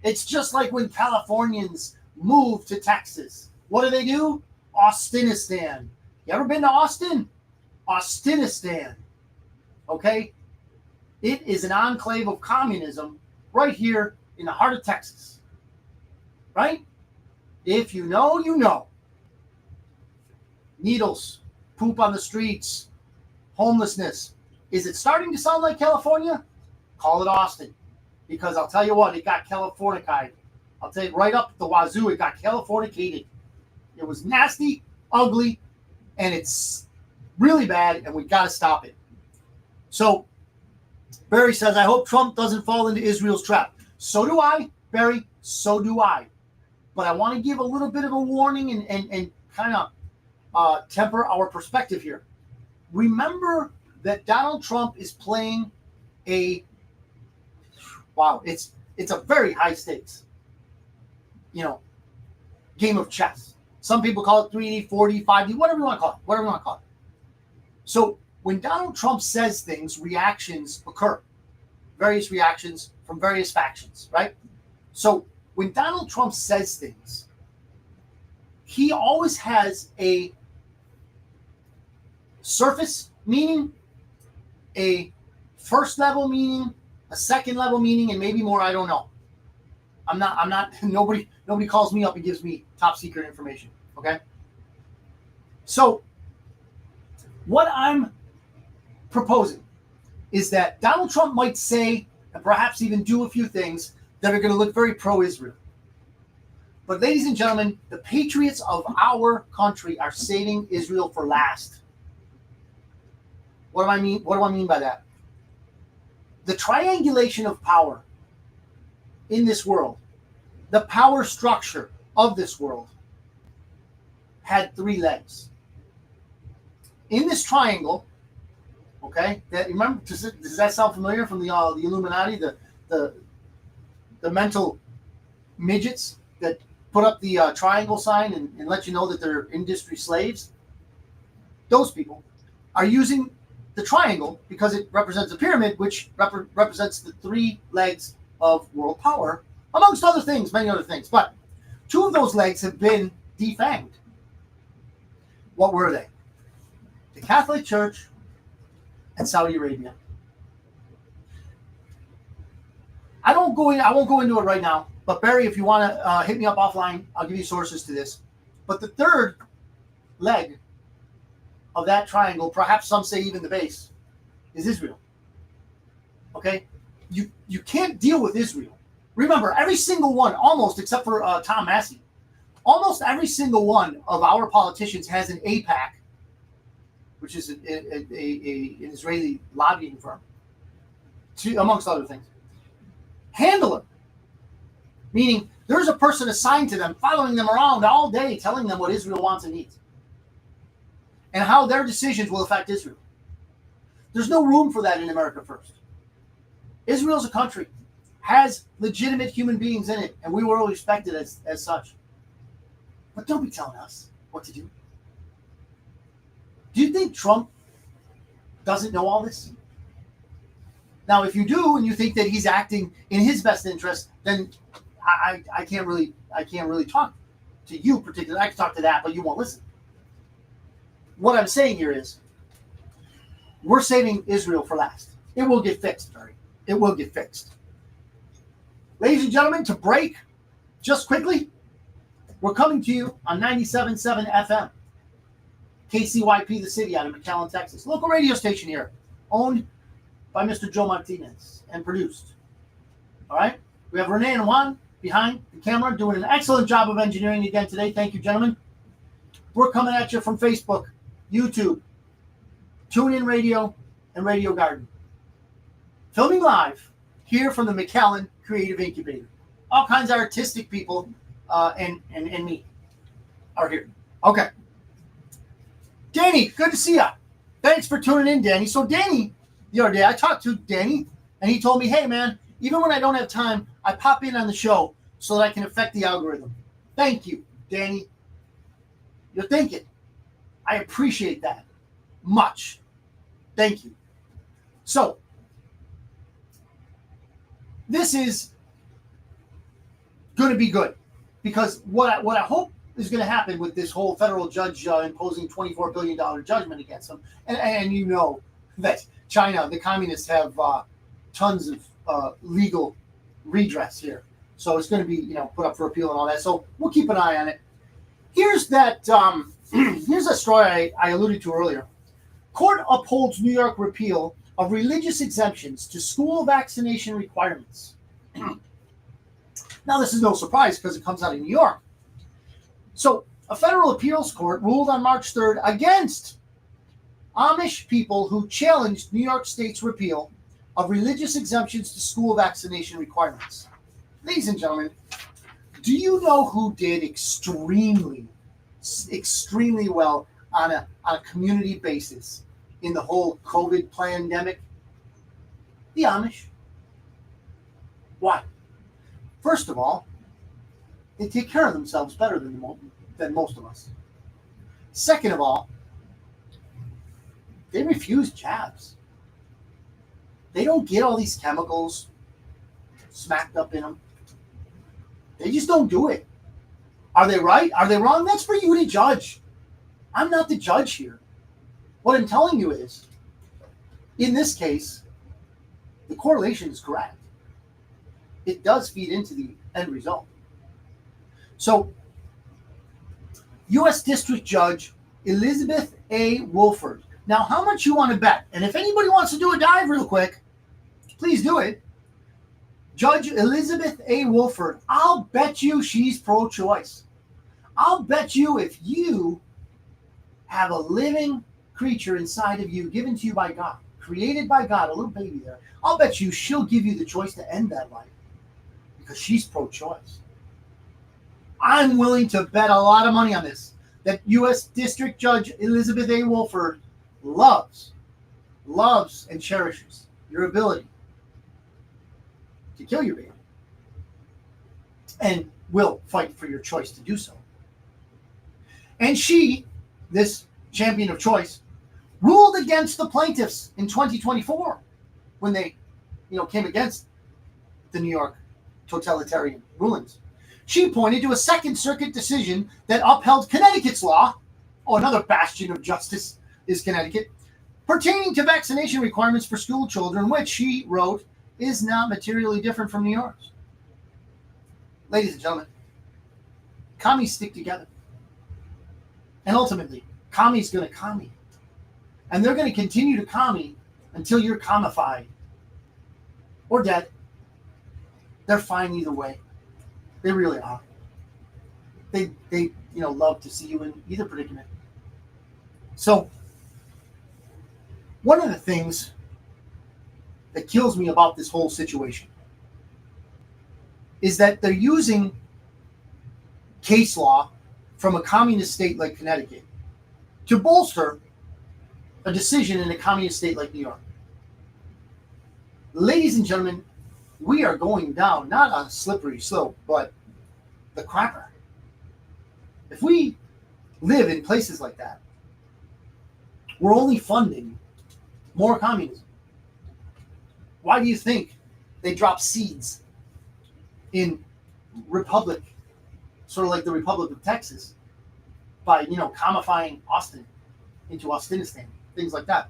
It's just like when Californians move to Texas. What do? Austinistan. You ever been to Austin? Austinistan. Okay? It is an enclave of communism right here in the heart of Texas. Right? If you know, you know. Needles, poop on the streets, homelessness. Is it starting to sound like California? Call it Austin. Because I'll tell you what, it got Californicated. I'll tell you right up the wazoo, it got Californicated. It was nasty, ugly, and it's really bad, and we got to stop it. So, Barry says, I hope Trump doesn't fall into Israel's trap. So do I, Barry. So do I. But I want to give a little bit of a warning and kind of temper our perspective here. Remember that Donald Trump is playing it's a very high stakes, game of chess. Some people call it 3D, 4D, 5D, whatever you want to call it. So when Donald Trump says things, reactions occur. Various reactions from various factions, right? So when Donald Trump says things, he always has a surface meaning, a first level meaning, a second level meaning, and maybe more. I don't know. I'm not. Nobody calls me up and gives me top secret information. Okay. So what I'm proposing is that Donald Trump might say and perhaps even do a few things that are going to look very pro-Israel. But ladies and gentlemen, the patriots of our country are saving Israel for last. What do I mean? What do I mean by that? The triangulation of power in this world, the power structure of this world, had three legs. In this triangle, okay, that remember, does that sound familiar from the Illuminati, the mental midgets that put up the triangle sign and let you know that they're industry slaves? Those people are using the triangle because it represents a pyramid, which represents the three legs of world power, amongst other things, many other things. But two of those legs have been defanged. What were they? The Catholic Church and Saudi Arabia. I won't go into it right now, but Barry, if you want to hit me up offline, I'll give you sources to this. But the third leg of that triangle, perhaps some say even the base, is Israel. Okay? You can't deal with Israel. Remember, every single one, almost except for Tom Massey, almost every single one of our politicians has an AIPAC, which is an Israeli lobbying firm, amongst other things. Handler, meaning there's a person assigned to them, following them around all day, telling them what Israel wants and needs, and how their decisions will affect Israel. There's no room for that in America first. Israel's a country, has legitimate human beings in it, and we will respect it as such. But don't be telling us what to do. Do you think Trump doesn't know all this? Now, if you do, and you think that he's acting in his best interest, then I can't really talk to you particularly. I can talk to that, but you won't listen. What I'm saying here is, we're saving Israel for last. It will get fixed, Barry. It will get fixed. Ladies and gentlemen, to break, just quickly, we're coming to you on 97.7 FM. KCYP, the city out of McAllen, Texas. Local radio station here, owned by Mr. Joe Martinez and produced. All right? We have Renee and Juan behind the camera doing an excellent job of engineering again today. Thank you, gentlemen. We're coming at you from Facebook, YouTube, TuneIn Radio, and Radio Garden. Filming live here from the McAllen Creative Incubator. All kinds of artistic people and me are here. Okay. Danny, good to see you. Thanks for tuning in, Danny. So Danny, the other day I talked to Danny, And he told me, hey, man, even when I don't have time, I pop in on the show so that I can affect the algorithm. Thank you, Danny. You're thinking. I appreciate that much. Thank you. So, this is going to be good because what I hope is going to happen with this whole federal judge imposing $24 billion judgment against them, and you know that China, the communists, have tons of legal redress here. So it's going to be, put up for appeal and all that. So we'll keep an eye on it. Here's that. Here's a story I alluded to earlier. Court upholds New York repeal of religious exemptions to school vaccination requirements. Now, this is no surprise because it comes out of New York. So, a federal appeals court ruled on March 3rd against Amish people who challenged New York State's repeal of religious exemptions to school vaccination requirements. Ladies and gentlemen, do you know who did extremely well on a community basis in the whole COVID pandemic? The Amish. Why? First of all, they take care of themselves better than most of us. Second of all, they refuse jabs. They don't get all these chemicals smacked up in them. They just don't do it. Are they right? Are they wrong? That's for you to judge. I'm not the judge here. What I'm telling you is, in this case, the correlation is correct. It does feed into the end result. So, U.S. District Judge Elizabeth A. Wolford. Now, how much you want to bet? And if anybody wants to do a dive real quick, please do it. Judge Elizabeth A. Wolford, I'll bet you she's pro-choice. I'll bet you if you have a living creature inside of you given to you by God, created by God, a little baby there, I'll bet you she'll give you the choice to end that life because she's pro-choice. I'm willing to bet a lot of money on this, that U.S. District Judge Elizabeth A. Wolford loves and cherishes your ability to kill your baby and will fight for your choice to do so. And she, this champion of choice, ruled against the plaintiffs in 2024 when they, came against the New York totalitarian rulings. She pointed to a Second Circuit decision that upheld Connecticut's law, another bastion of justice is Connecticut, pertaining to vaccination requirements for school children, which she wrote is not materially different from New York's. Ladies and gentlemen, commies stick together. And ultimately, commies going to commie. And they're going to continue to commie until you're commified or dead. They're fine either way. They really are. They love to see you in either predicament. So, one of the things that kills me about this whole situation is that they're using case law from a communist state like Connecticut to bolster a decision in a communist state like New York. Ladies and gentlemen, we are going down not on a slippery slope, but the crapper. If we live in places like that, we're only funding more communism. Why do you think they drop seeds in Republic, sort of like the Republic of Texas, by, commifying Austin into Austinistan, things like that?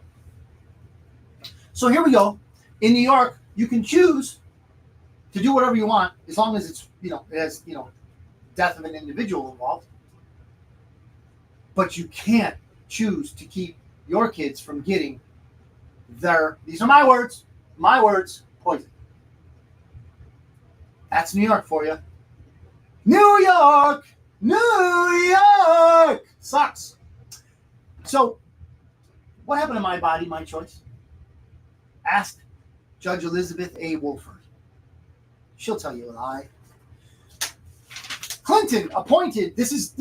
So here we go. In New York, you can choose to do whatever you want as long as it's, it has, death of an individual involved. But you can't choose to keep your kids from getting these are my words, poison. That's New York for you. New York! Sucks. So, what happened to my body, my choice? Ask Judge Elizabeth A. Wolford. She'll tell you a lie. Clinton appointed, this is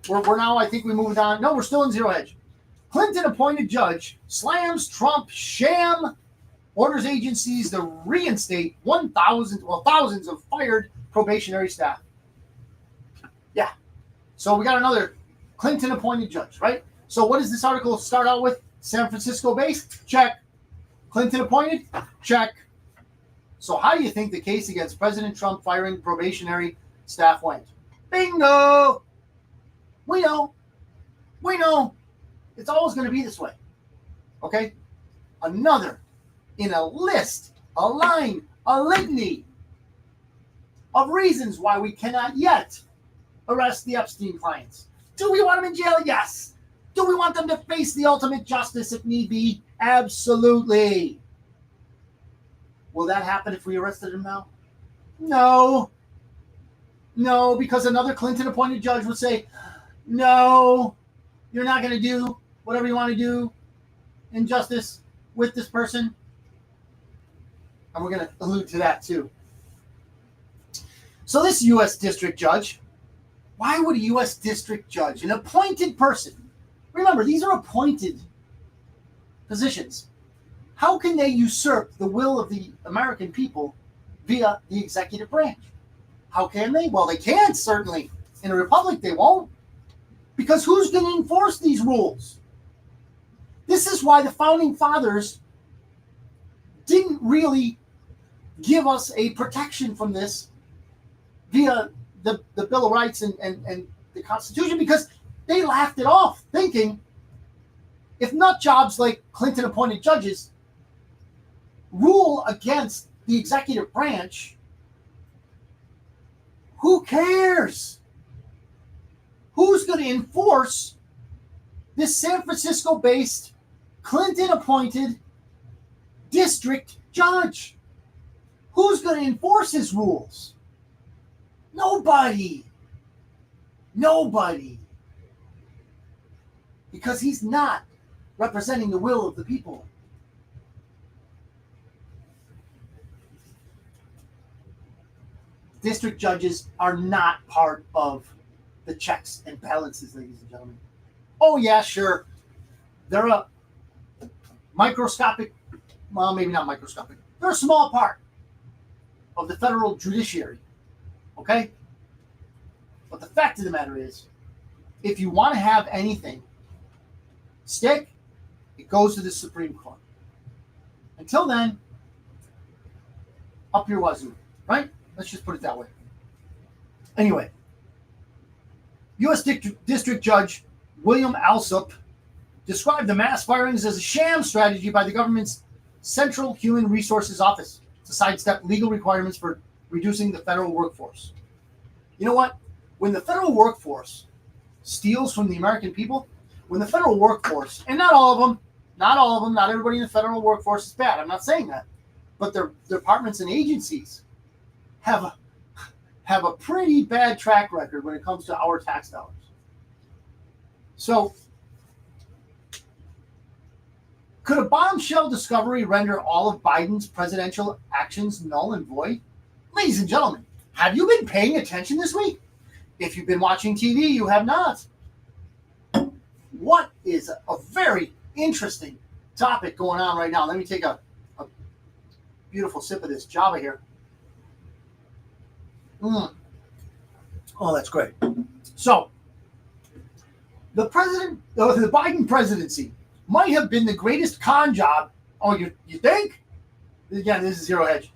we're now, I think we moved on. No, we're still in Zero Hedge. Clinton appointed judge slams Trump sham orders agencies to reinstate thousands of fired probationary staff. Yeah. So we got another Clinton-appointed judge, right? So what does this article start out with? San Francisco-based? Check. Clinton-appointed? Check. So how do you think the case against President Trump firing probationary staff went? Bingo! We know. It's always going to be this way. Okay? Another in a list, a line, a litany of reasons why we cannot yet arrest the Epstein clients. Do we want them in jail? Yes. Do we want them to face the ultimate justice if need be? Absolutely. Will that happen if we arrested them now? No. No, because another Clinton-appointed judge would say, no, you're not going to do whatever you want to do in justice with this person. And we're going to allude to that too. So this U.S. district judge, why would a U.S. district judge, an appointed person, remember, these are appointed positions, how can they usurp the will of the American people via the executive branch? How can they? Well, they can't, certainly. In a republic, they won't. Because who's going to enforce these rules? This is why the founding fathers didn't really give us a protection from this via the Bill of Rights and the Constitution, because they laughed it off, thinking if nut jobs like Clinton-appointed judges rule against the executive branch, who cares? Who's going to enforce this San Francisco-based, Clinton-appointed district judge? Who's going to enforce his rules? Nobody. Because he's not representing the will of the people. District judges are not part of the checks and balances, ladies and gentlemen. Oh, yeah, sure. They're a microscopic, well, maybe not microscopic. They're a small part of the federal judiciary, okay? But the fact of the matter is, if you want to have anything stick, it goes to the Supreme Court. Until then, up your wazoo, right? Let's just put it that way. Anyway, U.S. District Judge William Alsup described the mass firings as a sham strategy by the government's Central Human Resources Office to sidestep legal requirements for reducing the federal workforce. You know what? When the federal workforce steals from the American people, when the federal workforce, and not all of them, not everybody in the federal workforce is bad. I'm not saying that. But their departments and agencies have a pretty bad track record when it comes to our tax dollars. So, could a bombshell discovery render all of Biden's presidential actions null and void? Ladies and gentlemen, have you been paying attention this week? If you've been watching TV, you have not. What is a very interesting topic going on right now? Let me take a beautiful sip of this Java here. Oh, that's great. So, the Biden presidency might have been the greatest con job. Oh, you think? Again, this is zero hedge.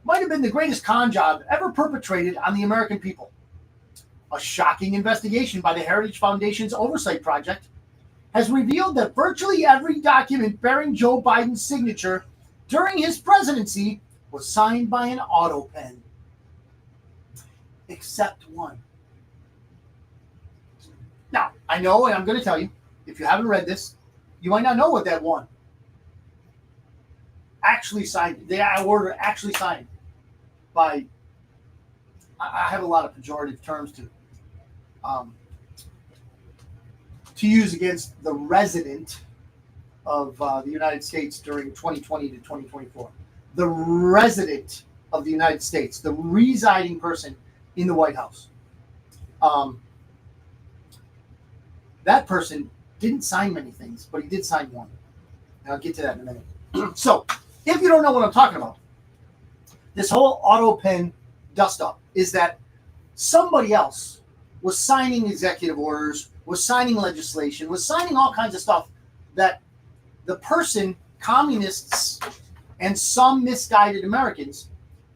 Might have been the greatest con job ever perpetrated on the American people. A shocking investigation by the Heritage Foundation's Oversight Project has revealed that virtually every document bearing Joe Biden's signature during his presidency was signed by an auto pen. Except one. Now, I know, and I'm going to tell you, if you haven't read this, you might not know what that one actually signed. The order actually signed by, I have a lot of pejorative terms to use against the resident of the United States during 2020 to 2024. The resident of the United States, the residing person in the White House. That person didn't sign many things, but he did sign one. And I'll get to that in a minute. So, If you don't know what I'm talking about, this whole auto pen dust up is that somebody else was signing executive orders, was signing legislation, was signing all kinds of stuff that the person, communists, and some misguided Americans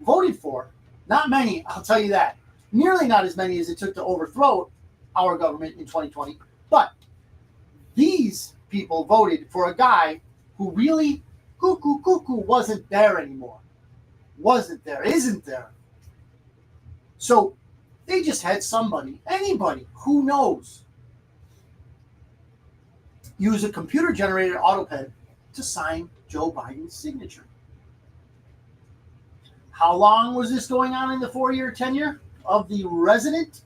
voted for. Not many, I'll tell you that. Nearly not as many as it took to overthrow our government in 2020. But these people voted for a guy who really cuckoo wasn't there anymore. Wasn't there, isn't there. So they just had somebody, anybody, who knows, use a computer-generated auto pen to sign Joe Biden's signature. How long was this going on in the 4-year tenure of the resident?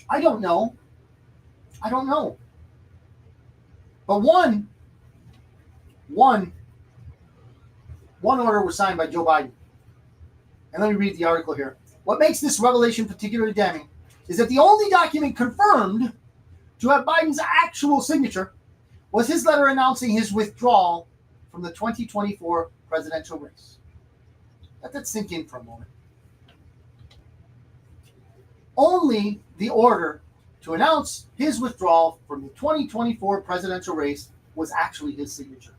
I don't know. But one order was signed by Joe Biden. And let me read the article here. What makes this revelation particularly damning is that the only document confirmed to have Biden's actual signature was his letter announcing his withdrawal from the 2024 presidential race. Let that sink in for a moment. Only the order to announce his withdrawal from the 2024 presidential race was actually his signature.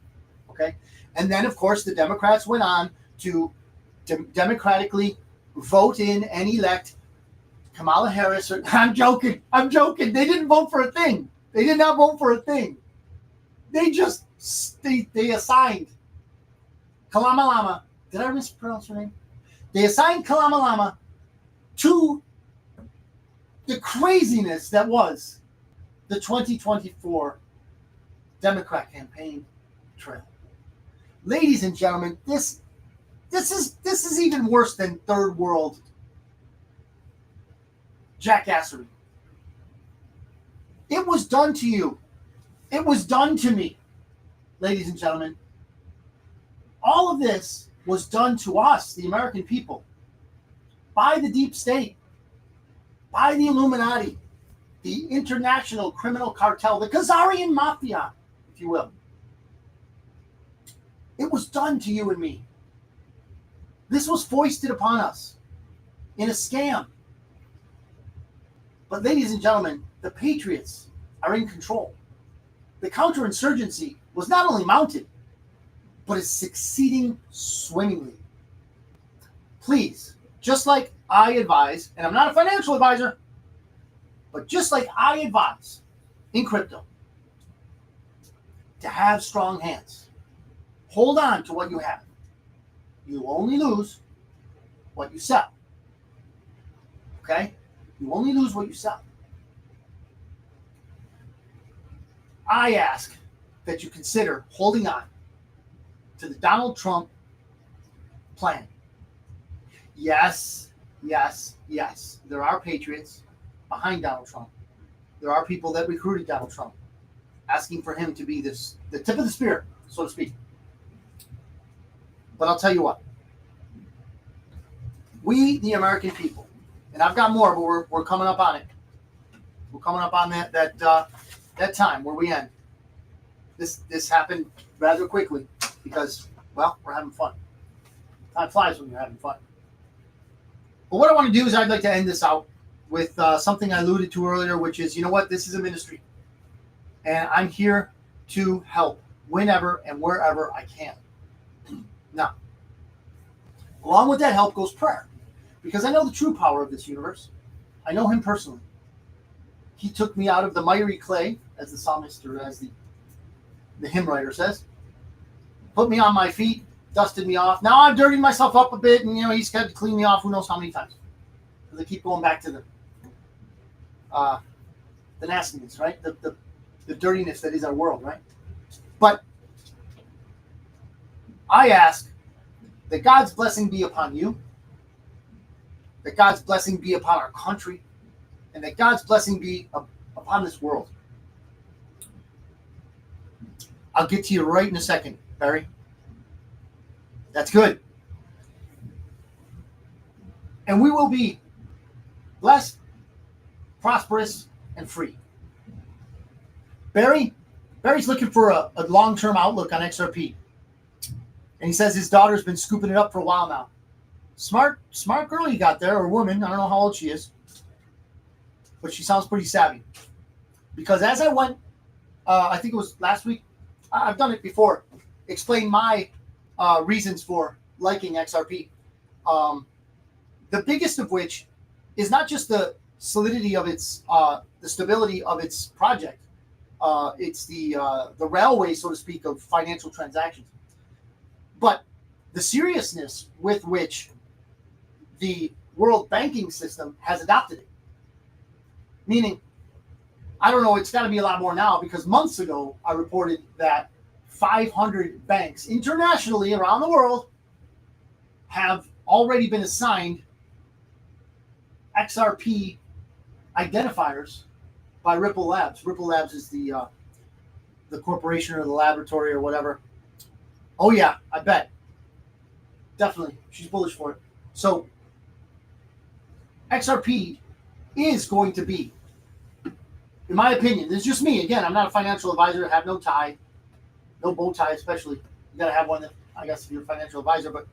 Okay? And then, of course, the Democrats went on to democratically vote in and elect Kamala Harris. I'm joking. They didn't vote for a thing. They did not vote for a thing. They just they assigned Kalama Lama. Did I mispronounce her name? They assigned Kalama Lama to the craziness that was the 2024 Democrat campaign trail. Ladies and gentlemen, this is even worse than third world jackassery. It was done to you. It was done to me, ladies and gentlemen. All of this was done to us, the American people, by the deep state, by the Illuminati, the international criminal cartel, the Khazarian mafia, if you will. It was done to you and me. This was foisted upon us in a scam. But ladies and gentlemen, the patriots are in control. The counterinsurgency was not only mounted, but is succeeding swimmingly. Please, just like I advise, and I'm not a financial advisor, but just like I advise in crypto, to have strong hands. Hold on to what you have. You only lose what you sell. Okay? You only lose what you sell. I ask that you consider holding on to the Donald Trump plan. Yes. There are patriots behind Donald Trump. There are people that recruited Donald Trump, asking for him to be the tip of the spear, so to speak. But I'll tell you what. We, the American people, and I've got more, but we're coming up on it. We're coming up on that time where we end. This happened rather quickly because, well, we're having fun. Time flies when you're having fun. But what I want to do is I'd like to end this out with something I alluded to earlier, which is, you know what? This is a ministry. And I'm here to help whenever and wherever I can. Now, along with that help goes prayer. Because I know the true power of this universe. I know him personally. He took me out of the miry clay, as the psalmist or as the hymn writer says. Put me on my feet, dusted me off. Now I'm dirtying myself up a bit, and he's got to clean me off who knows how many times. Because I keep going back to the nastiness, right? The dirtiness that is our world, right? But I ask that God's blessing be upon you, that God's blessing be upon our country, and that God's blessing be upon this world. I'll get to you right in a second, Barry. That's good. And we will be blessed, prosperous, and free. Barry's looking for a long-term outlook on XRP. And he says his daughter's been scooping it up for a while now. Smart girl you got there, or woman. I don't know how old she is. But she sounds pretty savvy. Because as I went, I think it was last week, I've done it before, explain my reasons for liking XRP. The biggest of which is not just the solidity of its, the stability of its project. It's the railway, so to speak, of financial transactions. But the seriousness with which the world banking system has adopted it. Meaning, I don't know, it's got to be a lot more now, because months ago I reported that 500 banks internationally around the world have already been assigned XRP identifiers by Ripple Labs. Ripple Labs is the corporation or the laboratory or whatever. Oh yeah, I bet. Definitely. She's bullish for it. So XRP is going to be, in my opinion, this is just me. Again, I'm not a financial advisor. I have no tie, no bow tie especially. You got to have one, that, I guess, if you're a financial advisor. But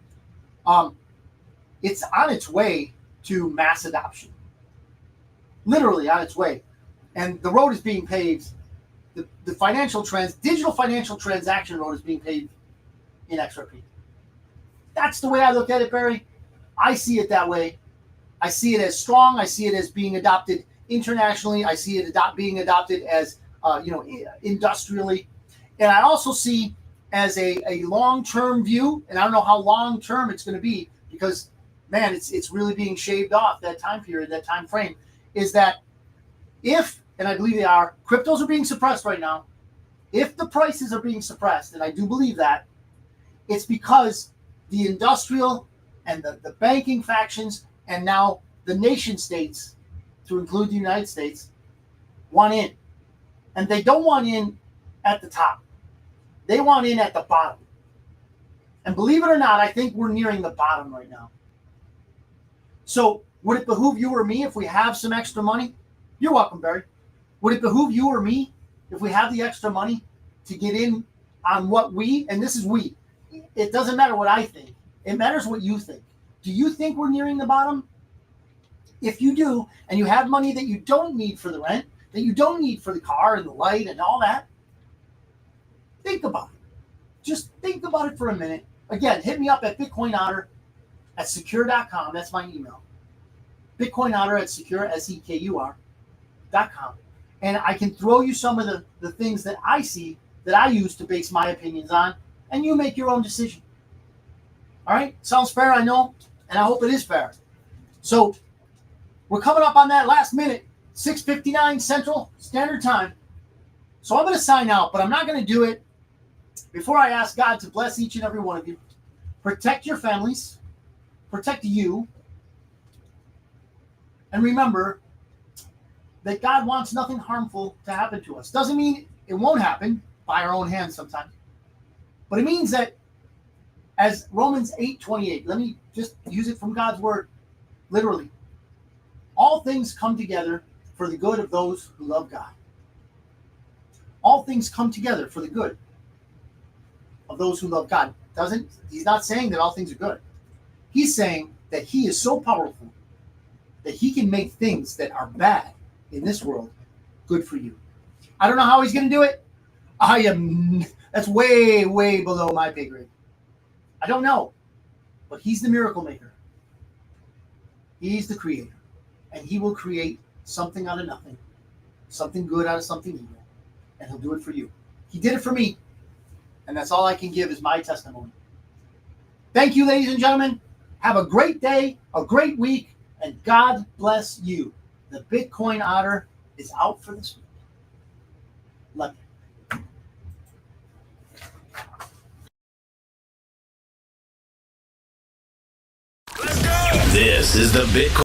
it's on its way to mass adoption. Literally on its way. And the road is being paved. The digital financial transaction road is being paved in XRP. That's the way I look at it, Barry. I see it that way. I see it as strong. I see it as being adopted internationally. I see it being adopted as, industrially. And I also see as a long-term view, and I don't know how long-term it's going to be, because, man, it's really being shaved off, that time period, that time frame, is that if, and I believe they are, cryptos are being suppressed right now. If the prices are being suppressed, and I do believe that, it's because the industrial and the banking factions and now the nation states, to include the United States, want in. And they don't want in at the top. They want in at the bottom. And believe it or not, I think we're nearing the bottom right now. So would it behoove you or me if we have some extra money? You're welcome, Barry. Would it behoove you or me if we have the extra money to get in on what we, and this is we, it doesn't matter what I think. It matters what you think. Do you think we're nearing the bottom? If you do, and you have money that you don't need for the rent, that you don't need for the car and the light and all that, think about it. Just think about it for a minute. Again, hit me up at bitcoinotter@secure.com. That's my email. bitcoinotter@secure, SEKUR.com. And I can throw you some of the things that I see that I use to base my opinions on, and you make your own decision. All right? Sounds fair, I know, and I hope it is fair. So we're coming up on that last minute, 6:59 Central Standard Time. So I'm going to sign out, but I'm not going to do it before I ask God to bless each and every one of you. Protect your families. Protect you. And remember that God wants nothing harmful to happen to us. Doesn't mean it won't happen by our own hands sometimes. But it means that, as Romans 8:28, let me just use it from God's word, literally. All things come together for the good of those who love God. All things come together for the good of those who love God. He's not saying that all things are good. He's saying that he is so powerful that he can make things that are bad in this world good for you. I don't know how he's going to do it. That's way, way below my pay grade. I don't know. But he's the miracle maker. He's the creator. And he will create something out of nothing, something good out of something evil. And he'll do it for you. He did it for me. And that's all I can give is my testimony. Thank you, ladies and gentlemen. Have a great day, a great week, and God bless you. The Bitcoin Otter is out for this week. Love you. This is the Bitcoin